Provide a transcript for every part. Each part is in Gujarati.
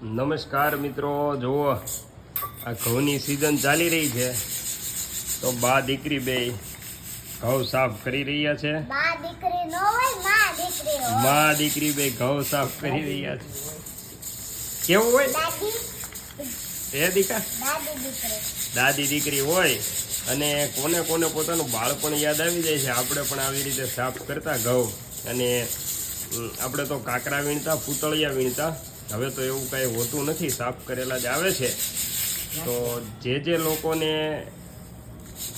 નમસ્કાર મિત્રો, જુઓ આ ઘઉંની સિઝન ચાલી રહી છે તો બા દીકરી બે ઘઉં સાફ કરી રહ્યા છે. માં દીકરી બે ઘઉં સાફ કરી રહ્યા છે. કેવું હોય એ દીકા દાદી દીકરી હોય અને કોને કોને પોતાનું બાળપણ યાદ આવી જાય છે. આપણે પણ આવી રીતે સાફ કરતા ઘઉં, અને આપણે તો કાકરા વીણતા, પૂતળિયા વીણતા. હવે તો એવું કાંઈ હોતું નથી, સાફ કરેલા જ આવે છે. તો જે લોકોને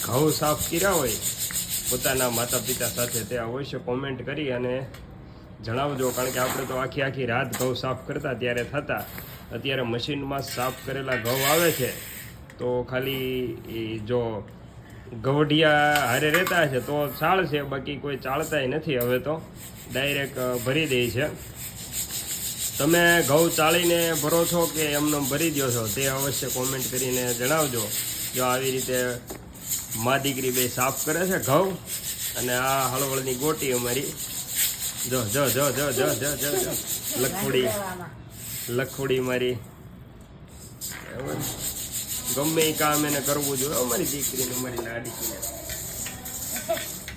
ઘઉં સાફ કર્યા હોય પોતાના માતા પિતા સાથે, તે અવશ્ય કોમેન્ટ કરી અને જણાવજો. કારણ કે આપણે તો આખી રાત ઘઉં સાફ કરતા ત્યારે થતા. અત્યારે મશીનમાં સાફ કરેલા ઘઉં આવે છે તો ખાલી જો ગવઢિયા હારે રહેતા છે તો ચાળશે, બાકી કોઈ ચાળતાય નથી. હવે તો ડાયરેક્ટ ભરી દે છે. તમે ઘઉં ચાળીને ભરો છો કે એમને ભરી દો છો તે અવશ્ય કોમેન્ટ કરીને જણાવજો. જો આવી રીતે મા દીકરી બે સાફ કરે છે ઘઉં, અને આ હળવળની ગોટી અમારી જો જો જો જો જો જો જો લખોડી મારી. ગમે એ કામ એને કરવું જોઈએ અમારી દીકરીને, અમારી લાડીને.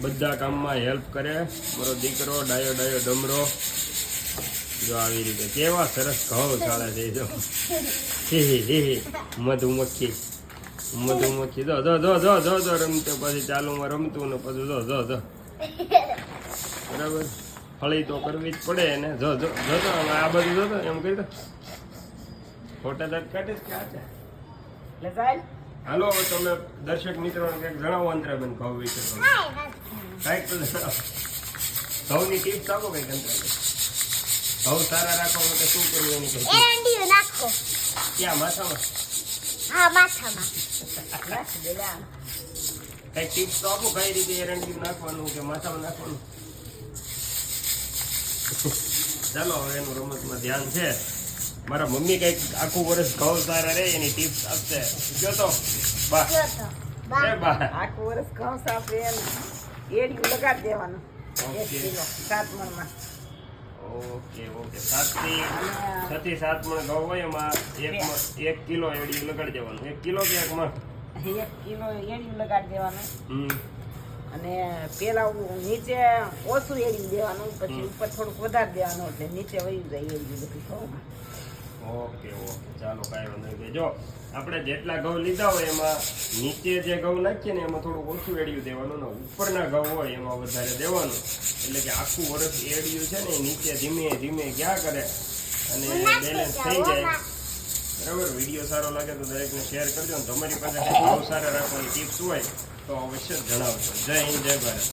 બધા કામમાં હેલ્પ કરે મારો દીકરો, ડાયો ડમરો. જો આવી રીતે કેવા સરસ ઘઉં ચાલે છે. જો મધુમક્ખી જો જો જો જો જો જો રમતે, પછી ચાલુમાં રમતું ને પછી જો જો જો બરાબર. ફળી તો કરવી જ પડે ને. જો જો જોતો આ બધું જોતો એમ કરી દો. ફોટા દાંત કાઢીશ કે આ છે. હાલો તમે દર્શક મિત્રોને કંઈક જણાવો અંતરાબેન ઘઉં વિશે. કાંઈક તો જણાવો, ઘઉંની ટિપ્સ આપો કંઈક અંતરાબેન. ઘઉં સારા રાખવા માટે શું કરવું એની કઈ એરંડિયું નાખો. ક્યાં માથામાં? હા, માથામાં. કઈ ટિપ્સ તો આપો, કઈ રીતે એરંડિયું નાખવાનું કે માથામાં નાખવાનું. ચાલો હવે એનું રમતમાં ધ્યાન છે. મારા મમ્મી કઈક આખું વર્ષ ઘઉં સારા રહે એની ટિપ્સ આપશે. જો તો બા આખું વર્ષ ઘઉં સાફ રહે એડિયું લગાડી દેવાનું 1 કિલો 7 મણમાં. ઓકે 6 થી 7 મણ ઘઉં હોય એમાં 1 કિલો એડિયું લગાડી દેવાનું. 1 કિલો કે 1 મણ? 1 કિલો એડિયું લગાડી દેવાનું. અને પેલા નીચે ઓછું એડિયું દેવાનું, પછી ઉપર થોડુંક વધારે દેવાનું, એટલે નીચે વયું જાય એડિયું બધું ઘઉંમાં. ઓકે ચાલો કાંઈ વાંધો નહીં. જો આપણે જેટલા ઘઉં લીધા હોય એમાં નીચે જે ઘઉં નાખીએ ને એમાં થોડું ઓછું એડિયું દેવાનું, ને ઉપરના ઘઉં હોય એમાં વધારે દેવાનું. એટલે કે આખું વર્ષ એડિયું છે ને નીચે ધીમે ધીમે ગયા કરે અને બેલેન્સ થઈ જાય. બરાબર. વિડીયો સારો લાગે તો દરેકને શેર કરજો. ને તમારી પાસે ઘઉં સારા રાખવાની ટિપ્સ હોય તો અવશ્ય જણાવજો. જય હિન્દ, જય ભારત.